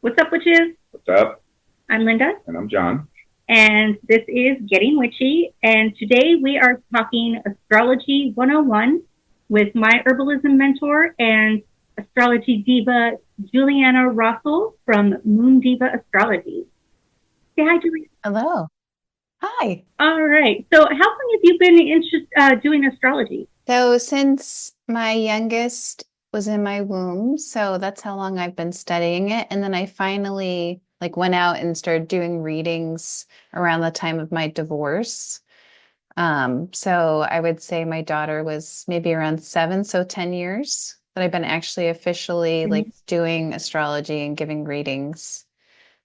What's up, witches? What's up? I'm Linda, And I'm John. and this is Getting Witchy. And today we are talking Astrology 101 with my herbalism mentor and astrology diva, Juliana Rossel from Moon Diva Astrology. Say hi, Juliana. Hello. Hi. All right. So, how long have you been doing astrology? So since my youngest was in my womb, so that's how long I've been studying it. And then I finally went out and started doing readings around the time of my divorce. So I would say my daughter was maybe around 7, so 10 years that I've been actually officially Mhm. doing astrology and giving readings.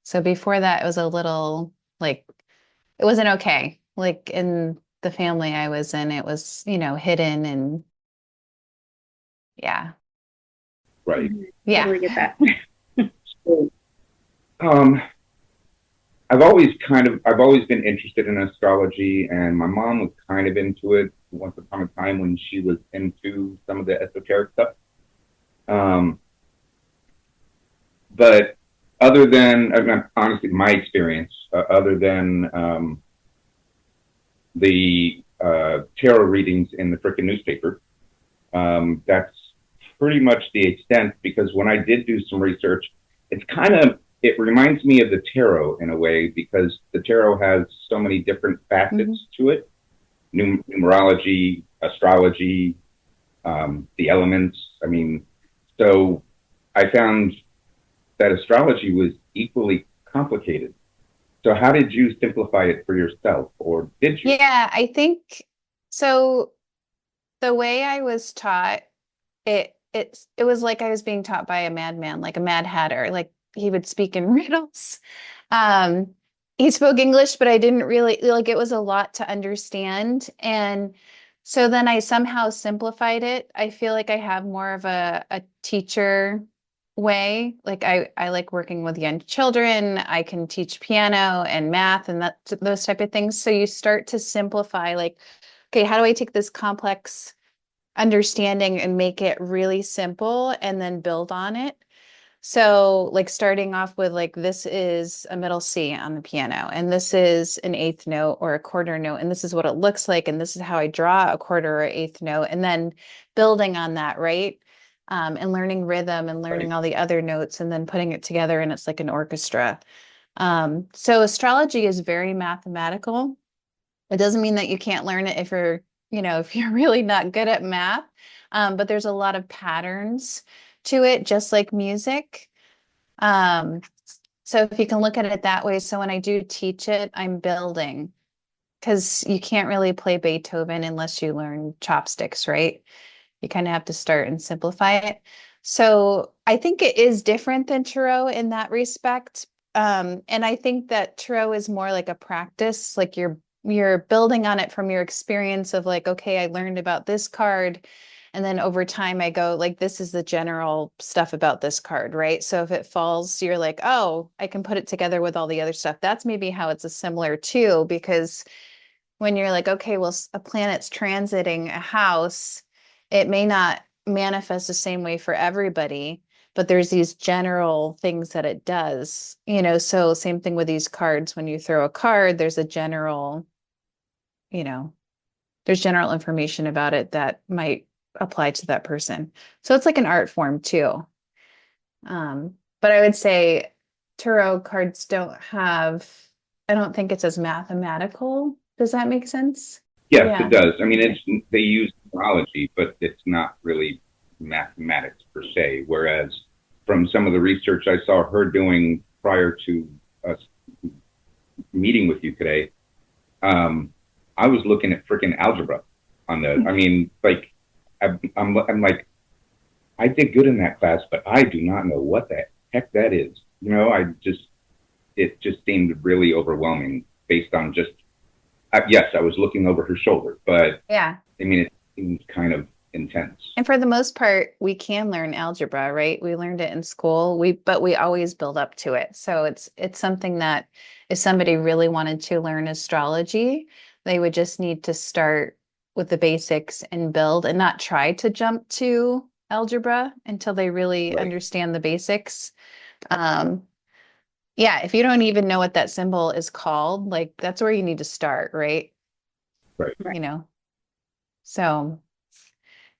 So before that, it was a little like it wasn't okay. Like in the family I was in, it was, hidden and yeah. Right. Mhm. Yeah. Totally get that. So, um, I've always been interested in astrology, and my mom was kind of into it once upon a time when she was into some of the esoteric stuff. Um, but honestly, my experience, other than the tarot readings in the frickin' newspaper, that's pretty much the extent. Because when I did do some research, it reminds me of the tarot in a way, because the tarot has so many different Mhm. facets to it: numerology, astrology, the elements. I mean, so I found that astrology was equally complicated. So how did you simplify it for yourself, or did you? Yeah, I think so. The way I was taught, it was like I was being taught by a madman, like a mad hatter. Like he would speak in riddles. Um, he spoke English, but I didn't really it was a lot to understand. And so then I somehow simplified it. I feel like I have more of a teacher way. Like I like working with young children. I can teach piano and math and those type of things. So you start to simplify like, okay, how do I take this complex understanding and make it really simple and then build on it? So, like starting off with this is a middle C on the piano, and this is an eighth note or a quarter note, and this is what it looks like, and this is how I draw a quarter or eighth note, and then building on that, right? And learning rhythm and Right. learning all the other notes, and then putting it together, and it's like an orchestra. So astrology is very mathematical. It doesn't mean that you can't learn it if if you're really not good at math. But there's a lot of patterns to it, just like music. Um, so if you can look at it that way, so when I do teach it, I'm building because you can't really play Beethoven unless you learn chopsticks, right? You kind of have to start and simplify it. So I think it is different than tarot in that respect. And I think that tarot is more like a practice, like you're building on it from your experience of like, okay, I learned about this card. And then over time, I go, like, this is the general stuff about this card, right? So if it falls, you're like, oh, I can put it together with all the other stuff. That's maybe how it's a similar too, because when you're like, okay, well, a planet's transiting a house, it may not manifest the same way for everybody, but there's these general things that it does, so same thing with these cards. When you throw a card, there's a general, you know, there's general information about it that might apply to that person. So it's like an art form too. But I would say tarot cards I don't think it's as mathematical. Does that make sense? Yes, it Yeah. does. I mean, they use numerology, but it's not really mathematics per se. Whereas from some of the research I saw her doing prior to us meeting with you today, um, I was looking at freaking algebra on the. I mean, like, I'm like, I did good in that class, but I do not know what the heck that is. It just seemed really overwhelming based on just. Yes, I was looking over her shoulder, but Yeah. I mean, it seems kind of intense. And for the most part, we can learn algebra, right? We learned it in school. But we always build up to it. So it's something that if somebody really wanted to learn astrology, they would just need to start with the basics and build and not try to jump to algebra until they really Right. understand the basics. Um, Yeah, if you don't even know what that symbol is called, like that's where you need to start, right? Right. You know. So,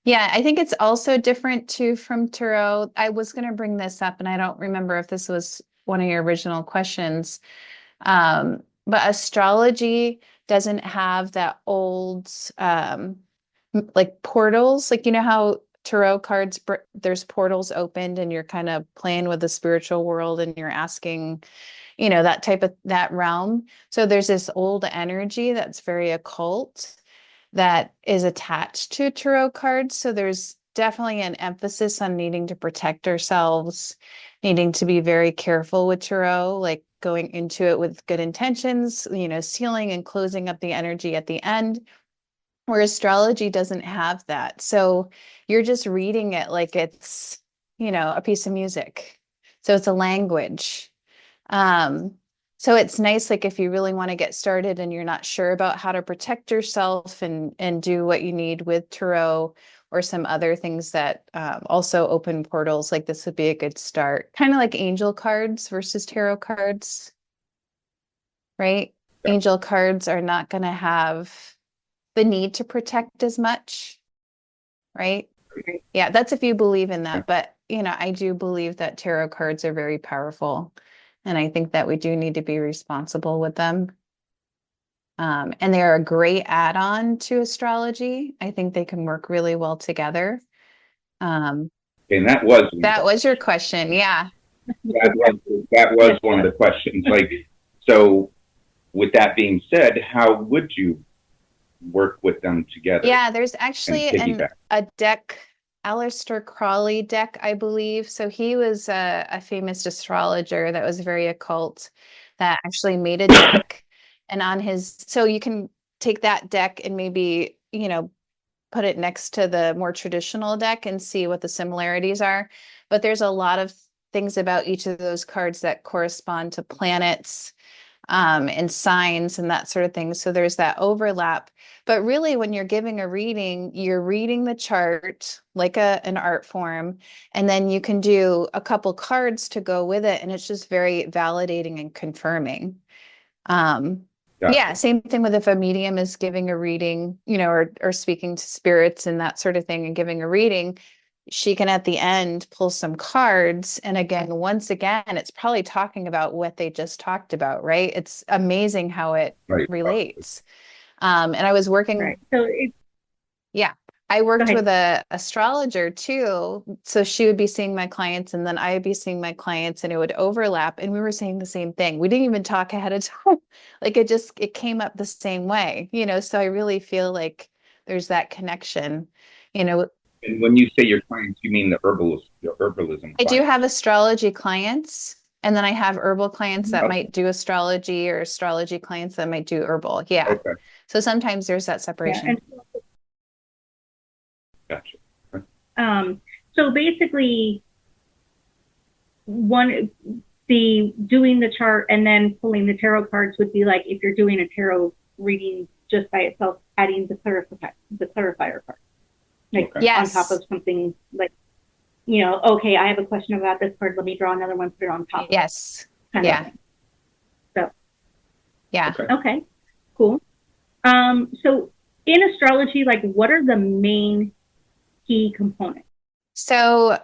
yeah, I think it's also different too from tarot. I was going to bring this up and I don't remember if this was one of your original questions. But astrology doesn't have that old like portals, like you know how tarot cards there's portals opened and you're kind of playing with the spiritual world and you're asking, you know, that type of that realm. So there's this old energy that's very occult that is attached to tarot cards. So there's definitely an emphasis on needing to protect ourselves, needing to be very careful with tarot, like going into it with good intentions, you know, sealing and closing up the energy at the end, where astrology doesn't have that. So you're just reading it like it's, you know, a piece of music. So it's a language. Um, so it's nice, like if you really want to get started and you're not sure about how to protect yourself and do what you need with tarot or some other things that also open portals, like this would be a good start. Kind of like angel cards versus tarot cards, right? Yeah. Angel cards are not going to have the need to protect as much, right? Right. Yeah, that's if you believe in Yeah. that. But, you know, I do believe that tarot cards are very powerful. And I think that we do need to be responsible with them. And they're a great add-on to astrology. I think they can work really well together. Um, And that was one of that the was your question. Yeah. that was one of the questions. Like, so with that being said, how would you work with them together Yeah, there's and actually piggyback? a deck, Aleister Crowley deck, I believe. So he was a famous astrologer that was very occult that actually made a deck. And on his, so you can take that deck and maybe, you know, put it next to the more traditional deck and see what the similarities are. But there's a lot of things about each of those cards that correspond to planets and signs and that sort of thing. So there's that overlap. But really, when you're giving a reading, you're reading the chart like an art form, and then you can do a couple cards to go with it. And it's just very validating and confirming. Um, yeah, Gotcha. same thing with if a medium is giving a reading, you know, or speaking to spirits and that sort of thing and giving a reading, she can at the end pull some cards. And again, once again, it's probably talking about what they just talked about, right? It's amazing how it Right. relates. And I was working, Right. So it's, yeah, I go worked ahead. with a astrologer too. So she would be seeing my clients and then I would be seeing my clients and it would overlap and we were saying the same thing. We didn't even talk ahead of time. Like it came up the same way, you know, so I really feel like there's that connection, you know. And when you say your clients, you mean the herbalism I do clients. have astrology clients, and then I have herbal clients that Oh, might do astrology or astrology clients that might do herbal. Yeah. okay. So sometimes there's that Yeah. separation. And Gotcha. so basically, one, the doing the chart and then pulling the tarot cards would be like if you're doing a tarot reading just by itself, adding the clarifier card, like Okay. on top Yes. of something like, you know, okay, I have a question about this card. Let me draw another one, put it on top of it, Yes. kind of Yeah. thing. So, Yeah. Okay. okay, cool. So in astrology, like what are the main key components? So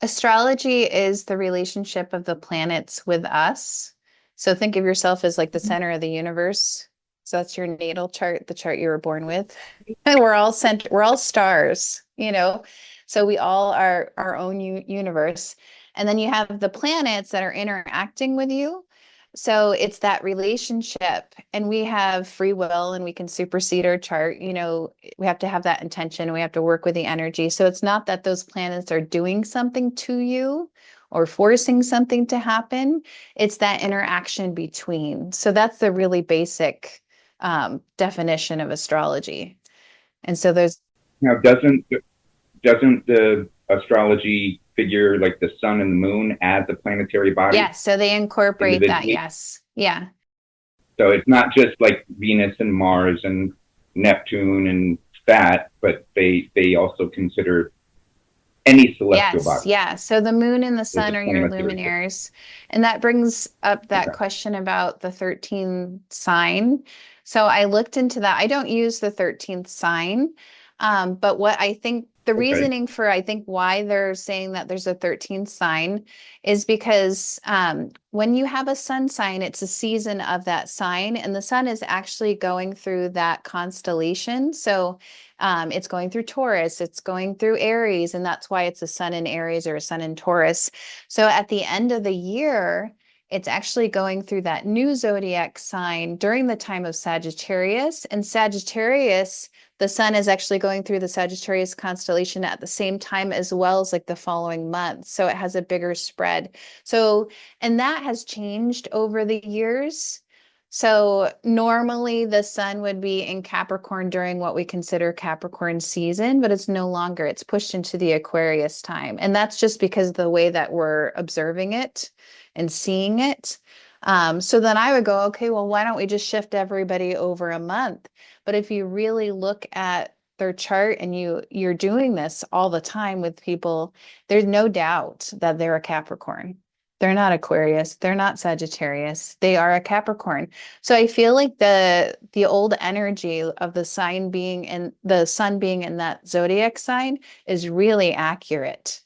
astrology is the relationship of the planets with us. So think of yourself as like the center of the universe. So that's your natal chart, the chart you were born with. And we're all stars, you know. So we all are our own universe. And then you have the planets that are interacting with you. So it's that relationship, and we have free will and we can supersede our chart. You know, we have to have that intention. We have to work with the energy. So it's not that those planets are doing something to you or forcing something to happen. It's that interaction between. So that's the really basic definition of astrology. And so there's, Now, doesn't the astrology figure like the sun and the moon as a planetary body yeah, so they incorporate that. individually? Yes. Yeah. So it's not just like Venus and Mars and Neptune and that, but they also consider any celestial Yes, body. yeah. So the moon and the There's a sun are your planetary system. luminaries. And that brings up that Okay. question about the 13th sign. So I looked into that. I don't use the 13th sign. But what I think the Okay. reasoning for I think why they're saying that there's a 13th sign is because when you have a sun sign, it's a season of that sign, and the sun is actually going through that constellation. So it's going through Taurus, it's going through Aries, and that's why it's a sun in Aries or a sun in Taurus. So at the end of the year, it's actually going through that new zodiac sign during the time of Sagittarius. And Sagittarius, the sun is actually going through the Sagittarius constellation at the same time as well as like the following month. So it has a bigger spread. So, and that has changed over the years. So normally the sun would be in Capricorn during what we consider Capricorn season, but it's no longer. It's pushed into the Aquarius time. And that's just because of the way that we're observing it and seeing it. So then I would go, okay, well, why don't we just shift everybody over a month? But if you really look at their chart and you're doing this all the time with people, there's no doubt that they're a Capricorn. They're not Aquarius, they're not Sagittarius, they are a Capricorn. So I feel like the old energy of the sign being in the sun being in that zodiac sign is really accurate.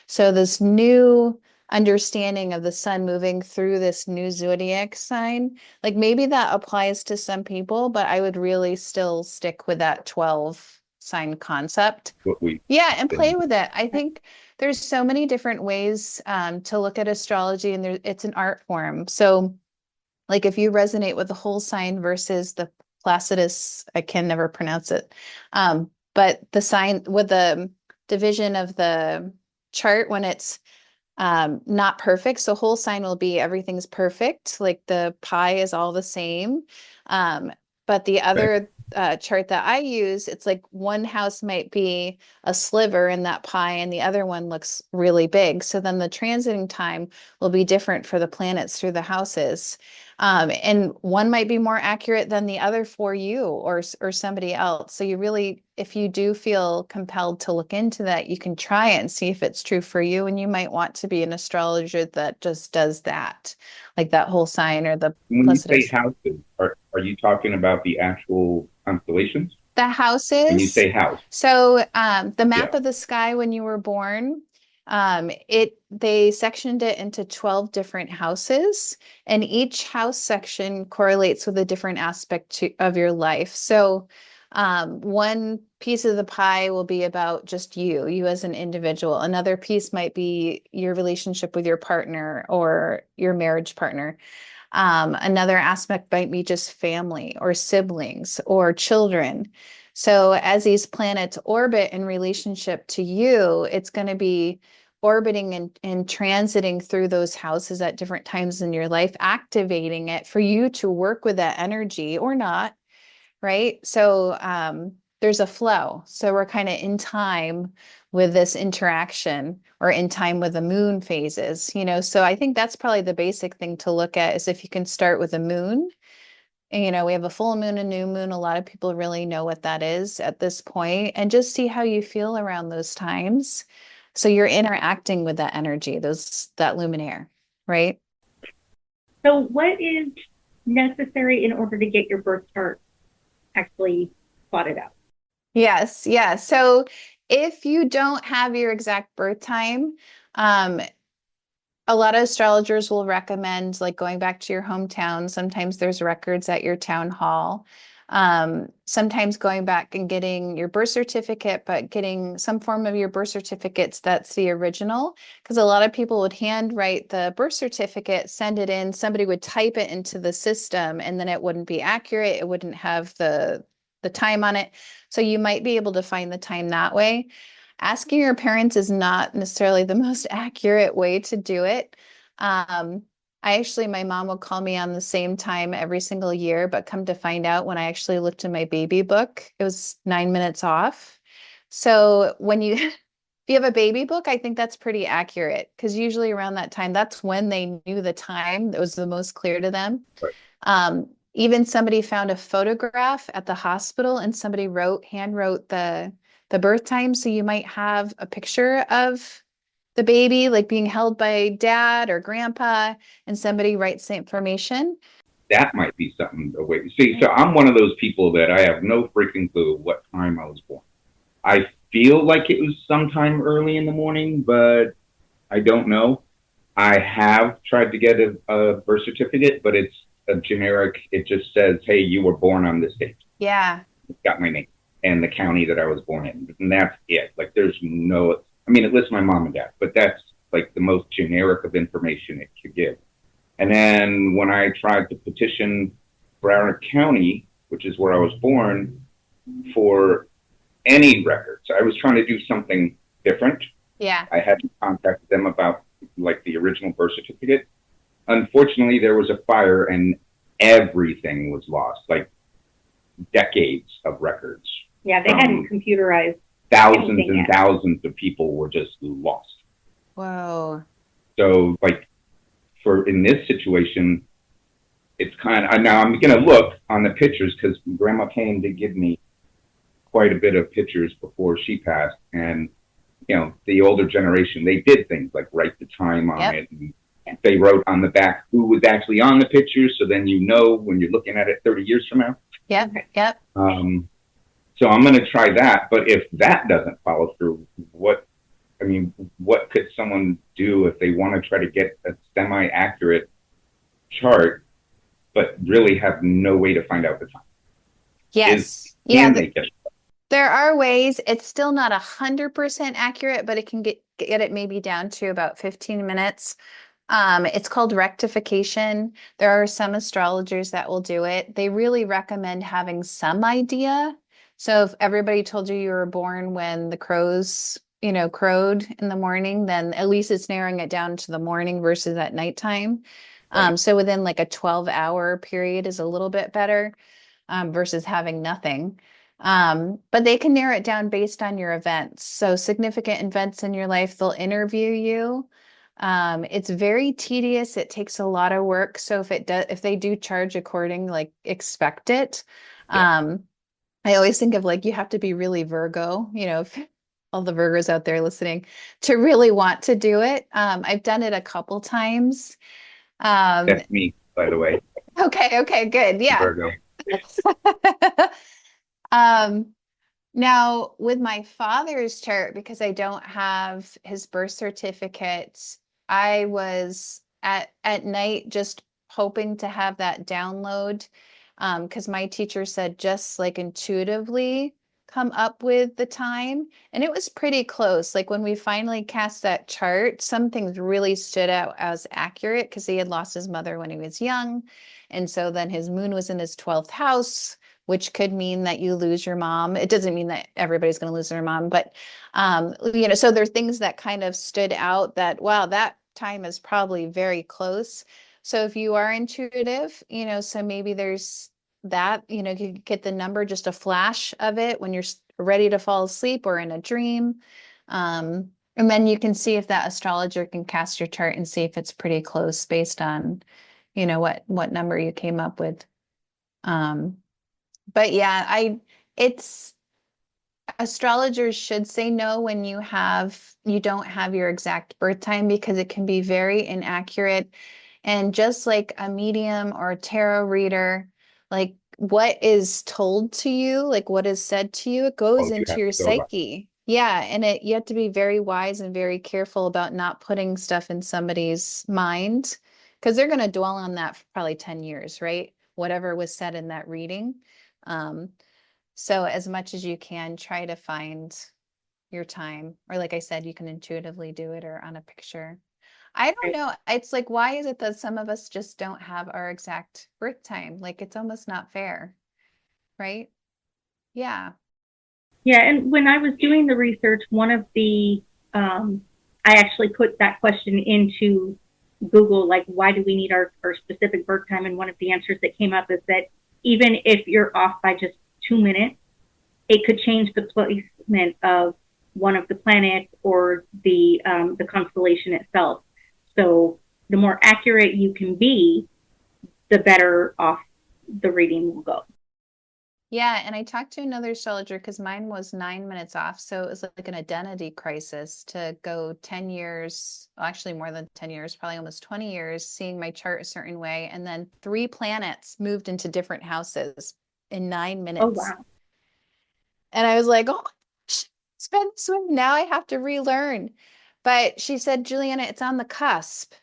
So this new understanding of the sun moving through this new zodiac sign, like maybe that applies to some people, but I would really still stick with that 12 sign concept. What we Yeah, and play did. with it. I think there's so many different ways to look at astrology, and it's an art form. So, like if you resonate with the whole sign versus the Placidus, I can never pronounce it, but the sign with the division of the chart when it's not perfect. So whole sign will be everything's perfect, like the pie is all the same. Um, but the Okay. other chart that I use, it's like one house might be a sliver in that pie and the other one looks really big. So then the transiting time will be different for the planets through the houses. And one might be more accurate than the other for you or somebody else. So you really, if you do feel compelled to look into that, you can try it and see if it's true for you. And you might want to be an astrologer that just does that, like that whole sign or the When you say Placidus. houses, are you talking about the actual constellations? The When you houses. say house, So the map yeah. of the sky when you were born, it they sectioned it into 12 different houses, and each house section correlates with a different aspect of your life. So one piece of the pie will be about just you as an individual. Another piece might be your relationship with your partner or your marriage partner. Another aspect might be just family or siblings or children. So as these planets orbit in relationship to you, it's going to be orbiting and transiting through those houses at different times in your life, activating it for you to work with that energy or not, right? So there's a flow. So we're kind of in time with this interaction or in time with the moon phases, you know. So I think that's probably the basic thing to look at is if you can start with the moon. And, you know, we have a full moon and new moon. A lot of people really know what that is at this point, and just see how you feel around those times. So you're interacting with that energy, that luminaire, right? So, what is necessary in order to get your birth chart actually plotted out? Yes, yeah. So if you don't have your exact birth time, um, a lot of astrologers will recommend like going back to your hometown. Sometimes there's records at your town hall. Sometimes going back and getting your birth certificate, but getting some form of your birth certificates that's the original. Because a lot of people would handwrite the birth certificate, send it in, somebody would type it into the system, and then it wouldn't be accurate. It wouldn't have the time on it. So you might be able to find the time that way. Asking your parents is not necessarily the most accurate way to do it. My mom will call me on the same time every single year, but come to find out when I actually looked in my baby book, it was 9 minutes off. So if you have a baby book, I think that's pretty accurate because usually around that time, that's when they knew the time that was the most clear to them. Right. Even somebody found a photograph at the hospital and somebody hand wrote the the birth time. So you might have a picture of the baby like being held by dad or grandpa, and somebody writes the information. That might be something to wait. See, so I'm one of those people that I have no freaking clue what time I was born. I feel like it was sometime early in the morning, but I don't know. I have tried to get a birth certificate, but it's a generic. It just says, "Hey, you were born on this date." Yeah. It's got my name and the county that I was born in, and that's it. Like, there's no. I mean, it lists my mom and dad, but that's like the most generic of information it could give. And then when I tried to petition Broward County, which is where I was born, for any records, I was trying to do something different. Yeah. I had to contact them about like the original birth certificate. Unfortunately, there was a fire and everything was lost, like decades of records. Yeah, they hadn't computerized. Thousands and thousands of people were just lost. Whoa. So, like, for in this situation, it's kind of, now I'm going to look on the pictures because Grandma came to give me quite a bit of pictures before she passed. And, you know, the older generation, they did things like write the time on it. And they wrote on the back who was actually on the picture. So then you know when you're looking at it 30 years from now. Yep. So I'm going to try that. But if that doesn't follow through, what could someone do if they want to try to get a semi-accurate chart, but really have no way to find out the time? Yes. There are ways. It's still not 100% accurate, but it can get it maybe down to about 15 minutes. It's called rectification. There are some astrologers that will do it. They really recommend having some idea. So if everybody told you were born when the crows, crowed in the morning, then at least it's narrowing it down to the morning versus at nighttime. Right. So within like a 12-hour period is a little bit better, versus having nothing. But they can narrow it down based on your events. So significant events in your life, they'll interview you. It's very tedious. It takes a lot of work. So if they do charge according, like expect it. Yeah. I always think of like, you have to be really Virgo, if all the Virgos out there listening, to really want to do it. I've done it a couple times. That's me, by the way. Okay, good. Yeah. Virgo. Now with my father's chart, because I don't have his birth certificate, I was at night just hoping to have that download, because my teacher said just like intuitively come up with the time, and it was pretty close. Like when we finally cast that chart, some things really stood out as accurate because he had lost his mother when he was young, and so then his moon was in his 12th house, which could mean that you lose your mom. It doesn't mean that everybody's going to lose their mom, but so there are things that kind of stood out that, wow, that time is probably very close. So if you are intuitive, so maybe there's that, you get the number, just a flash of it when you're ready to fall asleep or in a dream. And then you can see if that astrologer can cast your chart and see if it's pretty close based on, what number you came up with. But yeah, it's astrologers should say no when you don't have your exact birth time, because it can be very inaccurate. And just like a medium or a tarot reader, like what is told to you, like what is said to you, it goes into your psyche. Yeah. And you have to be very wise and very careful about not putting stuff in somebody's mind, because they're going to dwell on that for probably 10 years, right? Whatever was said in that reading. So as much as you can, try to find your time, or like I said, you can intuitively do it or on a picture. I don't know. It's like, why is it that some of us just don't have our exact birth time? Like, it's almost not fair, right? Yeah. Yeah, and when I was doing the research, one of the, I actually put that question into Google, like, why do we need our specific birth time? And one of the answers that came up is that even if you're off by just 2 minutes, it could change the placement of one of the planets or the constellation itself. So the more accurate you can be, the better off the reading will go. Yeah, and I talked to another astrologer because mine was 9 minutes off. So it was like an identity crisis to go 10 years, well, actually more than 10 years, probably almost 20 years, seeing my chart a certain way. And then 3 planets moved into different houses in nine Oh, minutes. wow. And I was like, oh my gosh, it's been this way. Now I have to relearn. But she said, Juliana, it's on the cusp.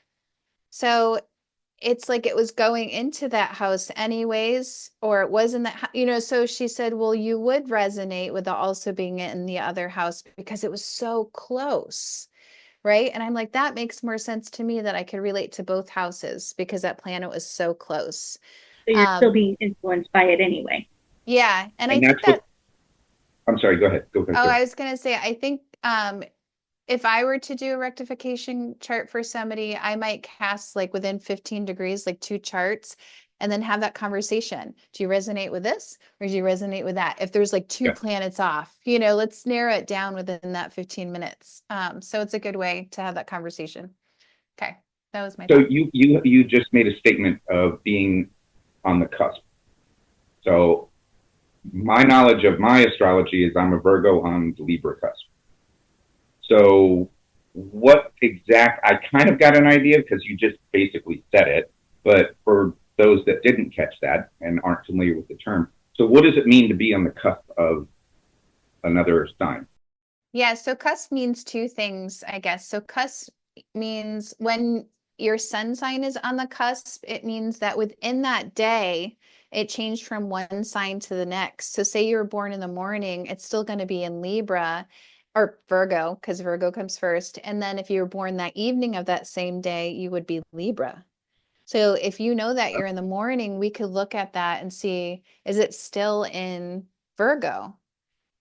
So it's like it was going into that house anyways, or it was in that, so she said, well, you would resonate with the also being in the other house because it was so close, right? And I'm like, that makes more sense to me that I could relate to both houses because that planet was so close. So you're still Um, being influenced by it anyway. yeah, and I And think that's what, that, I'm sorry, go ahead. Go ahead. oh, Go I ahead. was gonna say, I think if I were to do a rectification chart for somebody, I might cast like within 15 degrees, like 2 charts, and then have that conversation. Do you resonate with this or do you resonate with that? If there's like two Yeah. planets off, let's narrow it down within that 15 minutes. So it's a good way to have that conversation. Okay, that was my So thought. you just made a statement of being on the cusp. So my knowledge of my astrology is I'm a Virgo on the Libra cusp. So what exact, I kind of got an idea because you just basically said it, but for those that didn't catch that and aren't familiar with the term, so what does it mean to be on the cusp of another sign? Yeah, so cusp means two things, I guess. So cusp means when your sun sign is on the cusp, it means that within that day, it changed from one sign to the next. So say you were born in the morning, it's still going to be in Libra or Virgo, because Virgo comes first. And then if you were born that evening of that same day, you would be Libra. So if you know that you're in the morning, we could look at that and see, is it still in Virgo?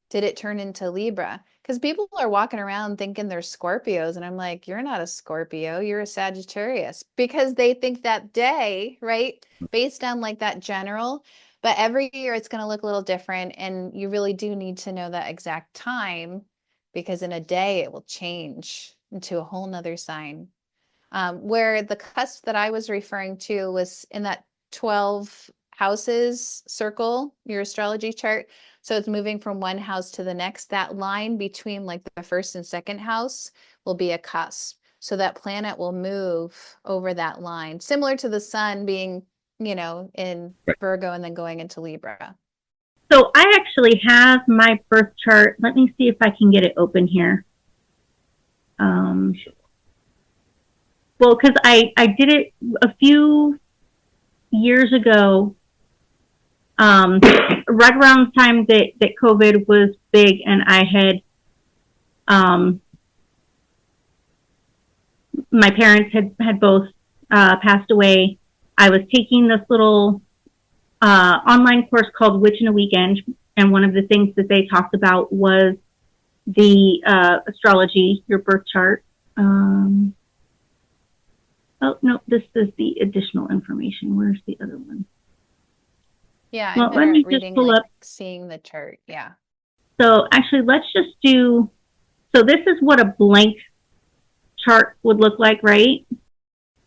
Did it turn into Libra? Because people are walking around thinking they're Scorpios, and I'm like, you're not a Scorpio, you're a Sagittarius, because they think that day, right? Based on like that general, but every year it's going to look a little different, and you really do need to know that exact time because in a day it will change into a whole nother sign. Where the cusp that I was referring to was in that 12 houses circle, your astrology chart. So it's moving from one house to the next. That line between like the first and second house will be a cusp. So that planet will move over that line, similar to the sun being, in Right. Virgo and then going into Libra. So I actually have my birth chart. Let me see if I can get it open here. Sure. Well, because I did it a few years ago, right around the time that COVID was big, and I had, my parents had both passed away. I was taking this little online course called Witch in a Weekend, and one of the things that they talked about was the astrology, your birth chart. Oh, no, this is the additional information. Where's the other one? Yeah, Well, I'm let better me at just reading, pull like up. seeing the chart. Yeah. So actually, let's just do, so this is what a blank chart would look like, right?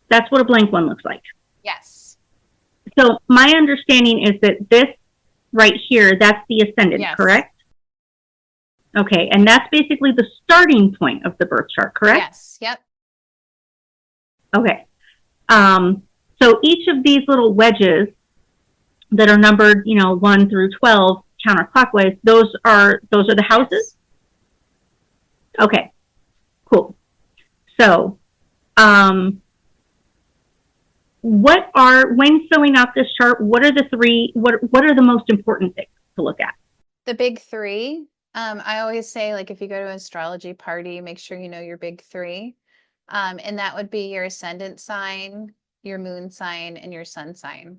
That's what a blank one looks like. Yes. So my understanding is that this right here, that's the ascendant, Yes. correct? Okay, and that's basically the starting point of the birth chart, correct? Yes. Yep. Okay. So each of these little wedges that are numbered, 1 through 12 counterclockwise, those are the houses? Yes. Okay. Cool. So, when filling out this chart, what are the most important things to look at? The big three. I always say, like, if you go to an astrology party, make sure you know your big three. And that would be your ascendant sign, your moon sign, and your sun sign.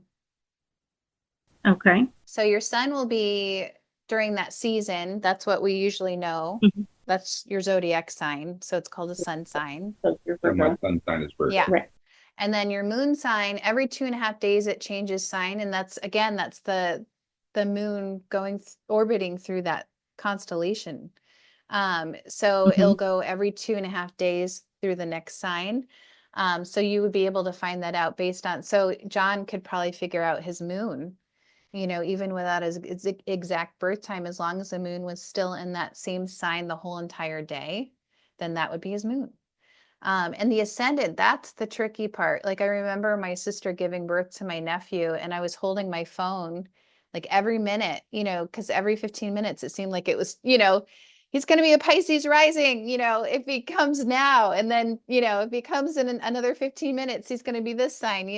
Okay. So your sun will be during that season. That's what we usually know. Mhm. That's your zodiac sign. So it's called a sun sign. So your So my Virgo. sun sign is Virgo. Yeah. Right. And then your moon sign, every 2.5 days it changes sign. And that's the moon orbiting through that constellation. So it'll Mhm. go every 2.5 days through the next sign. So you would be able to find that out based on, so John could probably figure out his moon even without its exact birth time, as long as the moon was still in that same sign the whole entire day, then that would be his moon. And the ascendant, that's the tricky part. Like I remember my sister giving birth to my nephew, and I was holding my phone like every minute, because every 15 minutes it seemed like it was, he's going to be a Pisces rising, if he comes now. And then, if he comes in another 15 minutes, he's going to be this sign,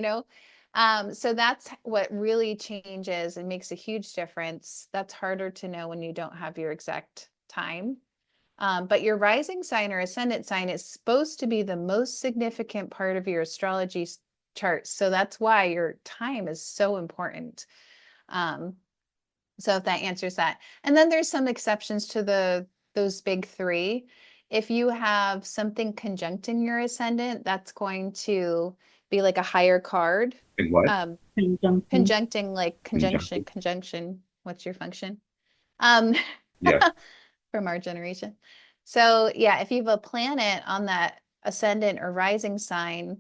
So that's what really changes and makes a huge difference. That's harder to know when you don't have your exact time. But your rising sign or ascendant sign is supposed to be the most significant part of your astrology chart. So that's why your time is so important. So if that answers that. And then there's some exceptions to those big three. If you have something conjuncting your ascendant, that's going to be like a higher card. And what? Conjuncting, like conjunction. What's your function? Yes. From our generation. So yeah, if you have a planet on that ascendant or rising sign,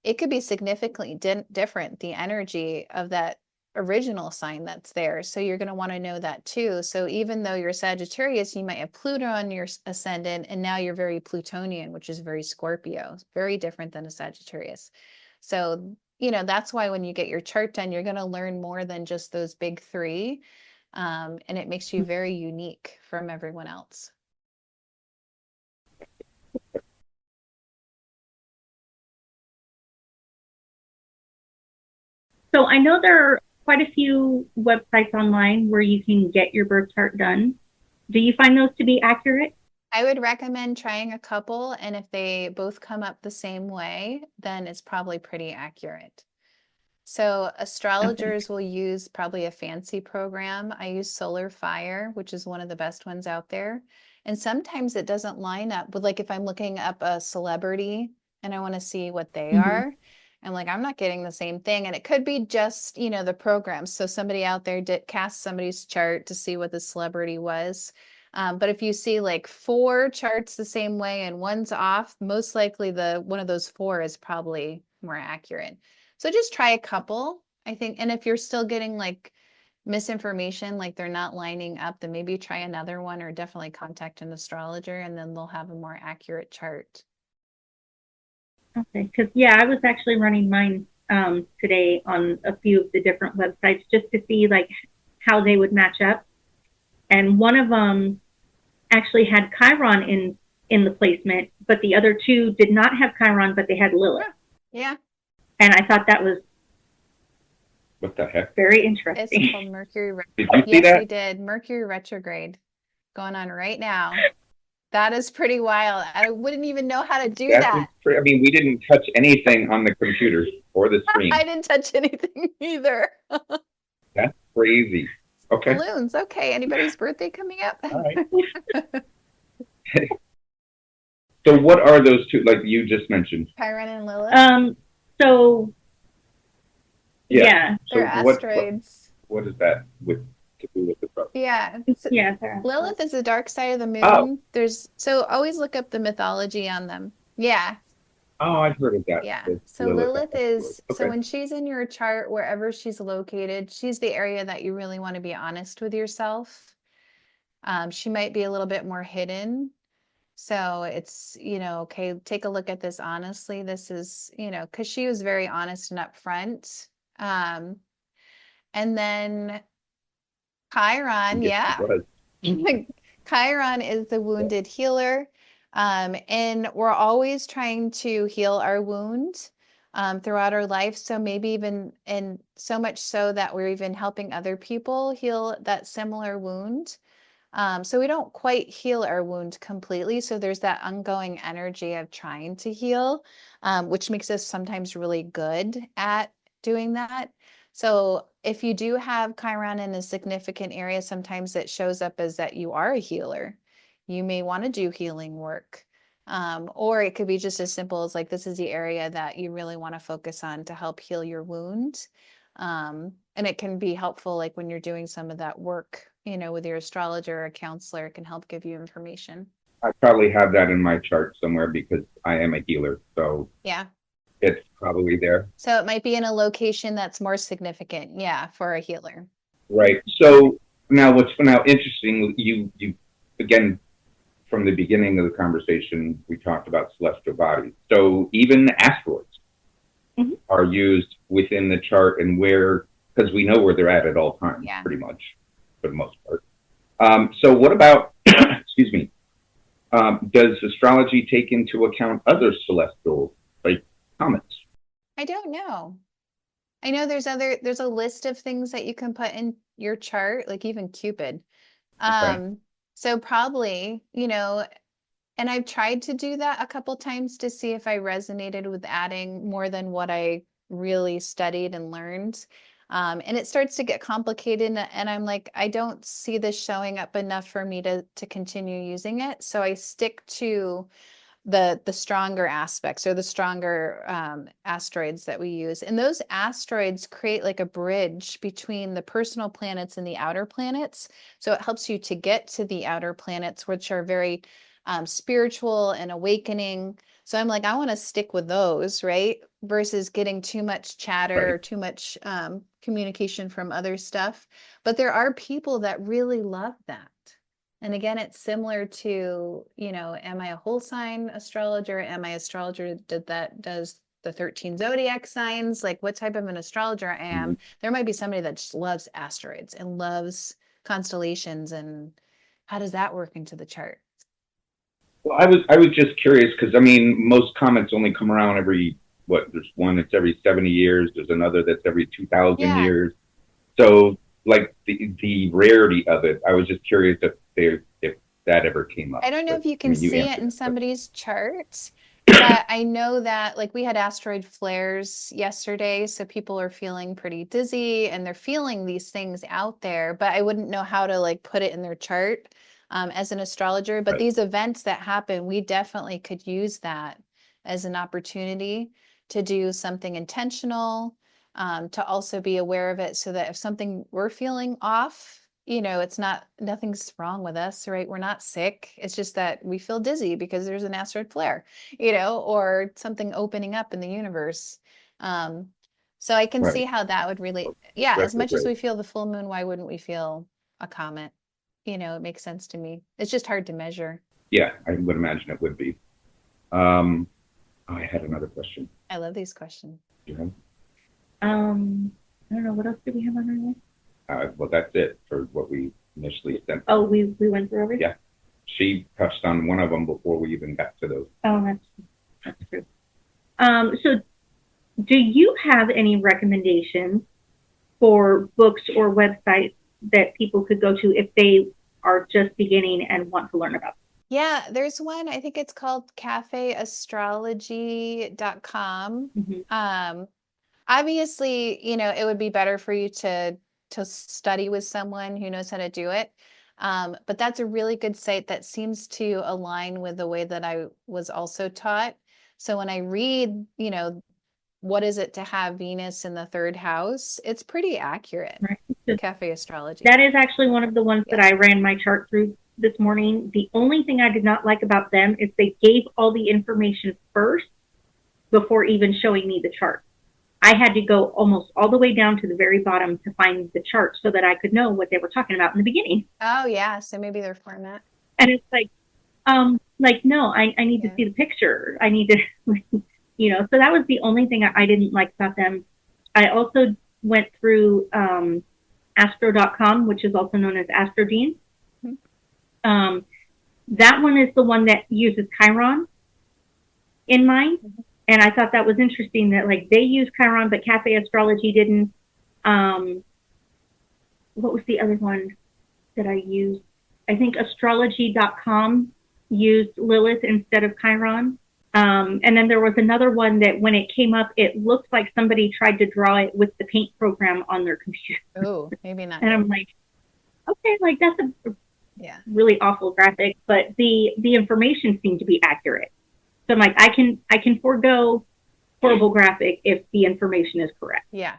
it could be significantly different, the energy of that original sign that's there. So you're going to want to know that too. So even though you're Sagittarius, you might have Pluto on your ascendant, and now you're very Plutonian, which is very Scorpio, very different than a Sagittarius. So, that's why when you get your chart done, you're going to learn more than just those big three. And it makes you very unique from everyone else. So I know there are quite a few websites online where you can get your birth chart done. Do you find those to be accurate? I would recommend trying a couple, and if they both come up the same way, then it's probably pretty accurate. So astrologers will use probably a fancy program. I use Solar Fire, which is one of the best ones out there. And sometimes it doesn't line up with, like, if I'm looking up a celebrity and I want to see what they are, I'm like, I'm not getting the same thing. And it could be just, the program. So somebody out there did cast somebody's chart to see what the celebrity was. But if you see like 4 charts the same way and one's off, most likely one of those 4 is probably more accurate. So just try a couple, I think. And if you're still getting like misinformation, like they're not lining up, then maybe try another one, or definitely contact an astrologer, and then they'll have a more accurate chart. Okay, because I was actually running mine today on a few of the different websites just to see like how they would match up. And one of them actually had Chiron in the placement, but the other 2 did not have Chiron, but they had Lilith. Yeah. And I thought that was What the heck? very interesting. It's called Mercury Did you see Yes, that? we did. Mercury retrograde going on right now. That is pretty wild. I wouldn't even know how to do that. I mean, we didn't touch anything on the computer or the screen. I didn't touch anything either. That's crazy. Okay. Balloons. Okay. Anybody's birthday coming up? All right. So what are those 2, like you just mentioned? Chiron and Lilith. So they're So asteroids. what is that to do with the problem? Yeah. Lilith is the dark side of the moon. Oh. So always look up the mythology on them. Yeah. Oh, I've heard of that. Yeah. So Lilith is, so when she's in your chart, wherever she's located, she's the area that you really want to be honest with yourself. She might be a little bit more hidden. So it's, okay, take a look at this honestly. This is, because she was very honest and upfront. And then Chiron, yeah. Chiron is the wounded healer. And we're always trying to heal our wound throughout our life. So maybe even, and so much so that we're even helping other people heal that similar wound. So we don't quite heal our wound completely. So there's that ongoing energy of trying to heal, which makes us sometimes really good at doing that. So if you do have Chiron in a significant area, sometimes it shows up as that you are a healer. You may want to do healing work. Or it could be just as simple as like, this is the area that you really want to focus on to help heal your wound. And it can be helpful, like when you're doing some of that work, with your astrologer or a counselor, it can help give you information. I probably have that in my chart somewhere because I am a healer. So yeah, it's probably there. So it might be in a location that's more significant, yeah, for a healer. Right. So now what's now interesting, you again, from the beginning of the conversation, we talked about celestial bodies. So even asteroids Mhm. are used within the chart and where, because we know where they're at all times, Yeah. pretty much, for the most part. So what about, excuse me, does astrology take into account other celestial, like comets? I don't know. I know there's a list of things that you can put in your chart, like even Cupid. Okay. So probably, and I've tried to do that a couple times to see if I resonated with adding more than what I really studied and learned. And it starts to get complicated, and I'm like, I don't see this showing up enough for me to continue using it. So I stick to the stronger aspects or the stronger asteroids that we use. And those asteroids create like a bridge between the personal planets and the outer planets. So it helps you to get to the outer planets, which are very spiritual and awakening. So I'm like, I want to stick with those, right? Versus getting too much chatter Right. or too much communication from other stuff. But there are people that really love that. And again, it's similar to, am I a whole sign astrologer? Am I astrologer that does the 13 zodiac signs? Like what type of an astrologer I am? Mm-hmm. There might be somebody that just loves asteroids and loves constellations. And how does that work into the chart? Well, I was just curious because I mean most comets only come around every what? There's one that's every 70 years. There's another that's every 2,000 Yeah. years. So like the rarity of it, I was just curious if that ever came I up. don't know But if you I can mean, you see it answered in that question. somebody's chart, but I know that like we had asteroid flares yesterday, so people are feeling pretty dizzy and they're feeling these things out there, but I wouldn't know how to like put it in their chart as an astrologer. But Right. these events that happen, we definitely could use that as an opportunity to do something intentional, to also be aware of it so that if something we're feeling off, it's not, nothing's wrong with us, right? We're not sick. It's just that we feel dizzy because there's an asteroid flare, or something opening up in the universe. Um, so I can see Right. how that would relate. Yeah, as much as Retrograde. we feel the full moon, why wouldn't we feel a comet? It makes sense to me. It's just hard to measure. Yeah, I would imagine it would be. Um, I had another question. I love these questions. You know? I don't know, what else do we have on our list? Well, that's it for what we initially sent. Oh, we went through everything? Yeah. She touched on one of them before we even got to those. Oh, that's true. So do you have any recommendations for books or websites that people could go to if they are just beginning and want to learn about it? Yeah, there's one, I think it's called cafeastrology.com. Mm-hmm. Obviously, it would be better for you to study with someone who knows how to do it. But that's a really good site that seems to align with the way that I was also taught. So when I read, what is it to have Venus in the third house, it's pretty accurate. Right. So Cafe Astrology. that is actually one of the ones Yeah. that I ran my chart through this morning. The only thing I did not like about them is they gave all the information first before even showing me the chart. I had to go almost all the way down to the very bottom to find the chart so that I could know what they were talking about in the beginning. Oh yeah, so maybe their format. And it's like no, I need to Yeah. see the picture. I need to, so that was the only thing I didn't like about them. I also went through astro.com, which is also known as Astrogene. Mhm. That one is the one that uses Chiron in mind. Mhm. And I thought that was interesting that like they use Chiron, but Cafe Astrology didn't. What was the other one that I used? I think astrology.com used Lilith instead of Chiron. And then there was another one that when it came up, it looked like somebody tried to draw it with the paint program on their computer. Oh, maybe not. And I'm like, okay, like that's a Yeah. really awful graphic, but the information seemed to be accurate. So I'm like, I can forego horrible graphic if the information is correct. Yeah.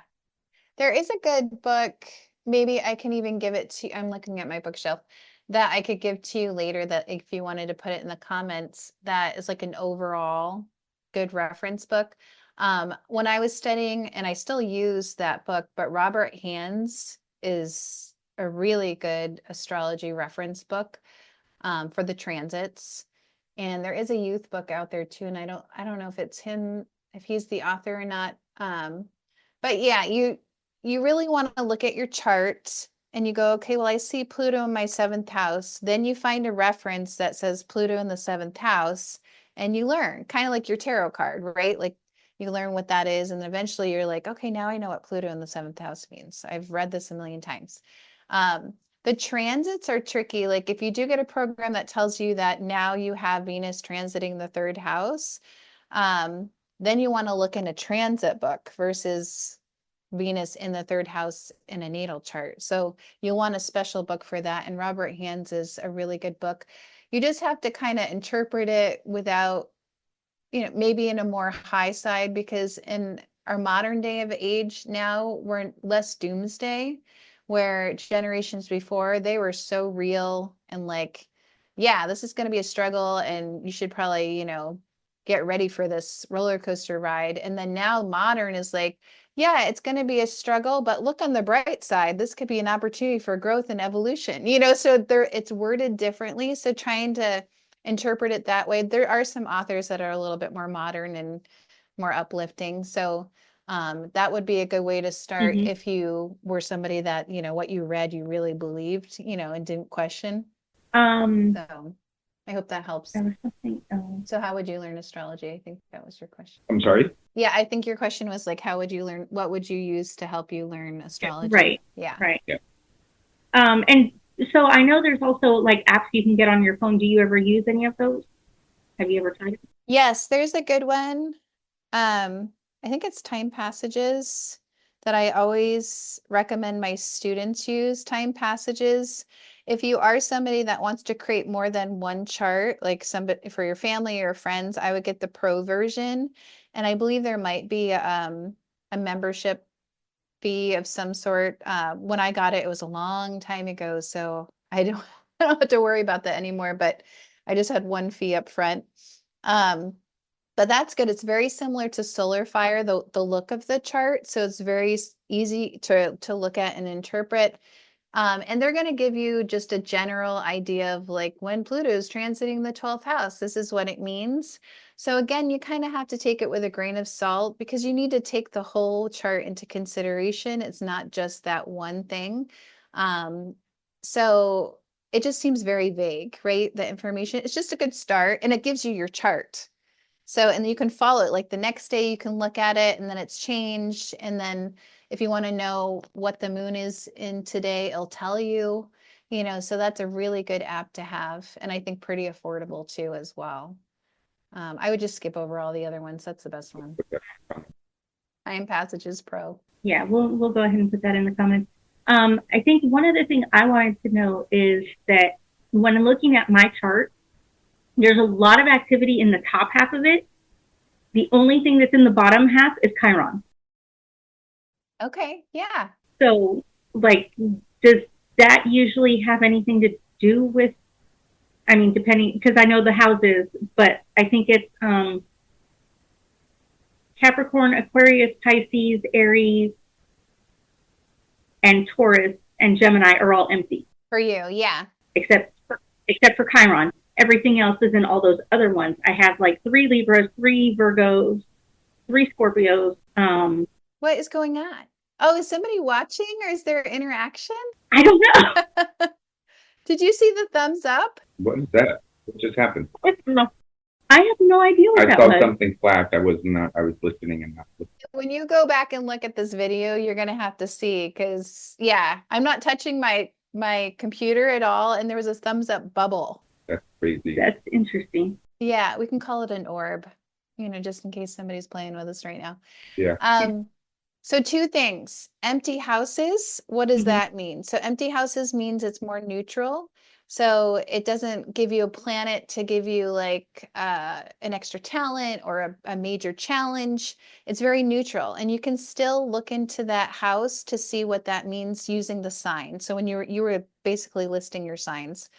There is a good book. Maybe I can even give it to, I'm looking at my bookshelf, that I could give to you later that if you wanted to put it in the comments, that is like an overall good reference book. When I was studying, and I still use that book, but Robert Hand's is a really good astrology reference book for the transits. And there is a youth book out there too, and I don't know if it's him, if he's the author or not. But yeah, you really want to look at your chart and you go, okay, well, I see Pluto in my seventh house. Then you find a reference that says Pluto in the seventh house, and you learn, kind of like your tarot card, right? Like you learn what that is, and eventually you're like, okay, now I know what Pluto in the seventh house means. I've read this a million times. The transits are tricky. Like if you do get a program that tells you that now you have Venus transiting the third house, then you want to look in a transit book versus Venus in the third house in a natal chart. So you'll want a special book for that. And Robert Hand's is a really good book. You just have to kind of interpret it without, maybe in a more high side, because in our modern day of age now, we're less doomsday, where generations before they were so real and like, yeah, this is going to be a struggle and you should probably, get ready for this roller coaster ride. And then now modern is like, yeah, it's going to be a struggle, but look on the bright side. This could be an opportunity for growth and evolution, so it's worded differently. So trying to interpret it that way. There are some authors that are a little bit more modern and more uplifting. So that would be a good way to start Mm-hmm. if you were somebody that, what you read, you really believed, and didn't question. Um, So I hope that helps. there was something else. So how would you learn astrology? I think that was your question. I'm sorry? Yeah, I think your question was like, how would you learn? What would you use to help you learn astrology? Right. Yeah. Right. Yeah. And so I know there's also like apps you can get on your phone. Do you ever use any of those? Have you ever tried it? Yes, there's a good one. I think it's Time Passages that I always recommend my students use. Time Passages. If you are somebody that wants to create more than one chart, like somebody for your family or friends, I would get the pro version. And I believe there might be a membership fee of some sort. When I got it, it was a long time ago, so I don't, I don't have to worry about that anymore, but I just had one fee up front. Um, but that's good. It's very similar to Solar Fire, the look of the chart. So it's very easy to look at and interpret. And they're going to give you just a general idea of like when Pluto is transiting the 12th house, this is what it means. So again, you kind of have to take it with a grain of salt because you need to take the whole chart into consideration. It's not just that one thing. Um, so it just seems very vague, right? The information, it's just a good start and it gives you your chart. So, and you can follow it. Like the next day, you can look at it and then it's changed. And then if you want to know what the moon is in today, it'll tell you, so that's a really good app to have. And I think pretty affordable too, as well. I would just skip over all the other ones. That's the best one. Time Passages Pro. Yeah, we'll go ahead and put that in the comments. I think one other thing I wanted to know is that when I'm looking at my chart, there's a lot of activity in the top half of it. The only thing that's in the bottom half is Chiron. Okay, yeah. So, like, does that usually have anything to do with, I mean, depending, because I know the houses, but I think it's Capricorn, Aquarius, Pisces, Aries, and Taurus and Gemini are all empty. For you, yeah. Except for Chiron. Everything else is in all those other ones. I have like 3 Libras, 3 Virgos, 3 Scorpios. What is going on? Oh, is somebody watching or is there interaction? I don't know. Did you see the thumbs up? What is that? What just happened? I have no idea what I that saw was. something flash. I was listening and not listening. When you go back and look at this video, you're going to have to see because, yeah, I'm not touching my computer at all. And there was a thumbs up bubble. That's crazy. That's interesting. Yeah, we can call it an orb, just in case somebody's playing with us right now. Yeah. So 2 things. Empty houses, what does Mm-hmm. that mean? So empty houses means it's more neutral. So it doesn't give you a planet to give you like an extra talent or a major challenge. It's very neutral. And you can still look into that house to see what that means using the sign. So when you were basically listing your signs.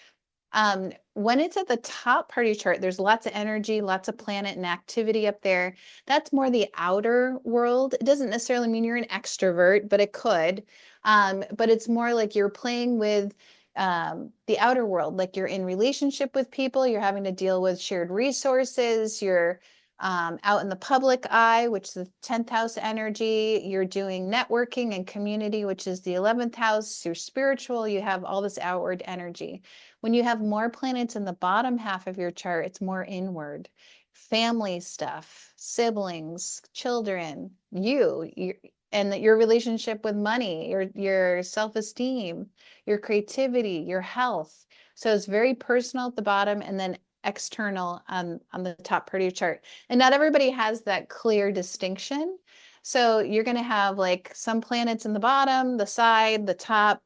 When it's at the top part of your chart, there's lots of energy, lots of planet and activity up there. That's more the outer world. It doesn't necessarily mean you're an extrovert, but it could. But it's more like you're playing with the outer world, like you're in relationship with people, you're having to deal with shared resources, you're out in the public eye, which is the 10th house energy. You're doing networking and community, which is the 11th house. You're spiritual, you have all this outward energy. When you have more planets in the bottom half of your chart, it's more inward. Family stuff, siblings, children, and your relationship with money, your self-esteem, your creativity, your health. So it's very personal at the bottom and then external on the top part of your chart. And not everybody has that clear distinction. So you're going to have like some planets in the bottom, the side, the top,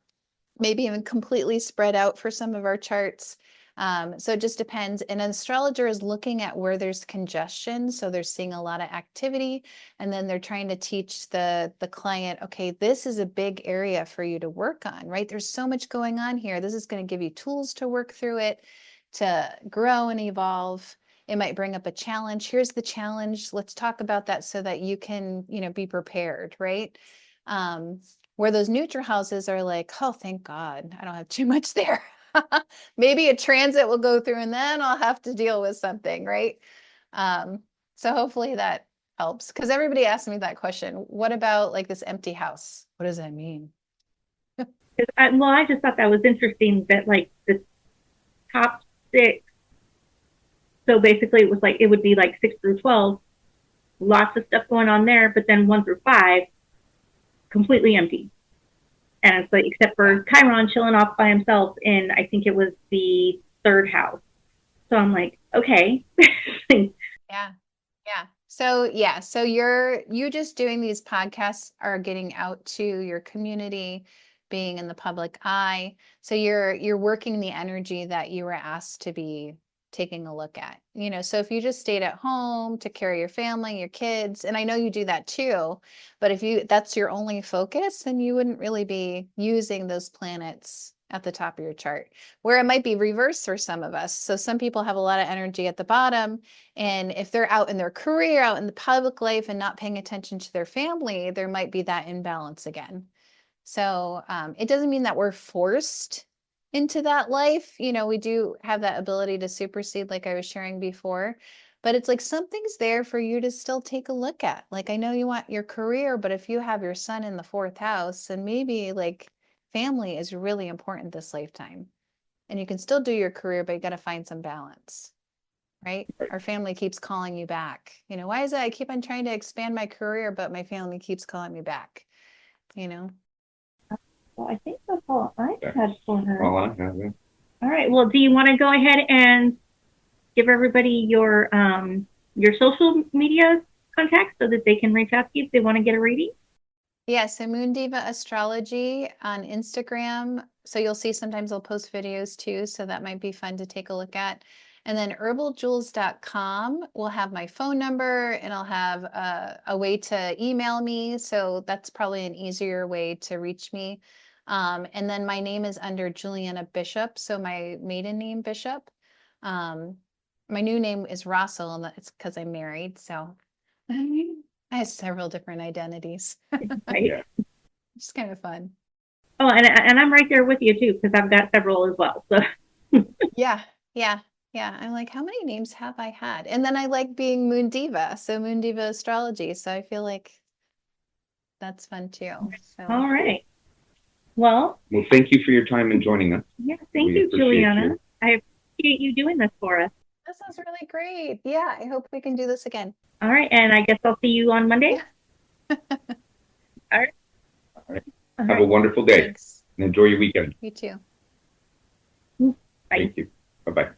maybe even completely spread out for some of our charts. So it just depends. And an astrologer is looking at where there's congestion. So they're seeing a lot of activity, and then they're trying to teach the client, okay, this is a big area for you to work on, right? There's so much going on here. This is going to give you tools to work through it, to grow and evolve. It might bring up a challenge. Here's the challenge. Let's talk about that so that you can, be prepared, right? Where those neutral houses are like, oh, thank God, I don't have too much there. Maybe a transit will go through and then I'll have to deal with something, right? So hopefully that helps, because everybody asks me that question. What about like this empty house? What does that mean? I just thought that was interesting that like the top six. So basically, it would be like 6 through 12, lots of stuff going on there, but then 1 through 5, completely empty. And it's like, except for Chiron chilling off by himself in, I think it was the third house. So I'm like, okay. Yeah. So you just doing these podcasts are getting out to your community, being in the public eye. So you're working the energy that you were asked to be taking a look at. So if you just stayed at home to care your family, your kids, and I know you do that too, but if that's your only focus, then you wouldn't really be using those planets at the top of your chart, where it might be reversed for some of us. So some people have a lot of energy at the bottom, and if they're out in their career, out in the public life and not paying attention to their family, there might be that imbalance again. So it doesn't mean that we're forced into that life. We do have that ability to supersede, like I was sharing before, but it's like something's there for you to still take a look at. Like, I know you want your career, but if you have your son in the fourth house, and maybe like family is really important this lifetime, and you can still do your career, but you got to find some balance, right? Our family keeps calling you back. Why is it I keep on trying to expand my career, but my family keeps calling me back? Well, I think that's all I had for her. All I have. Yeah. All right. Well, do you want to go ahead and give everybody your social media contacts so that they can reach out to you if they want to get a reading? Yeah, so Moon Diva Astrology on Instagram. So you'll see sometimes I'll post videos too, so that might be fun to take a look at. And then herbaljules.com will have my phone number, and I'll have a way to email me. So that's probably an easier way to reach me. And then my name is under Juliana Bishop, so my maiden name Bishop. My new name is Rossel, and it's because I'm married. So I have several different identities. Right. Yeah. It's kind of fun. Oh, and I'm right there with you too, because I've got several as well. So Yeah. I'm like, how many names have I had? And then I like being Moon Diva, so Moon Diva Astrology. So I feel like that's fun too. So all right. Well, Thank you for your time and joining us. Yeah, thank you, Juliana. I appreciate you doing this for us. this is really great. Yeah, I hope we can do this again. All right, and I guess I'll see you on Monday. Yeah. All right. All right. Have a wonderful day. Thanks. And enjoy your weekend. You too. Bye. Thank you. Bye-bye.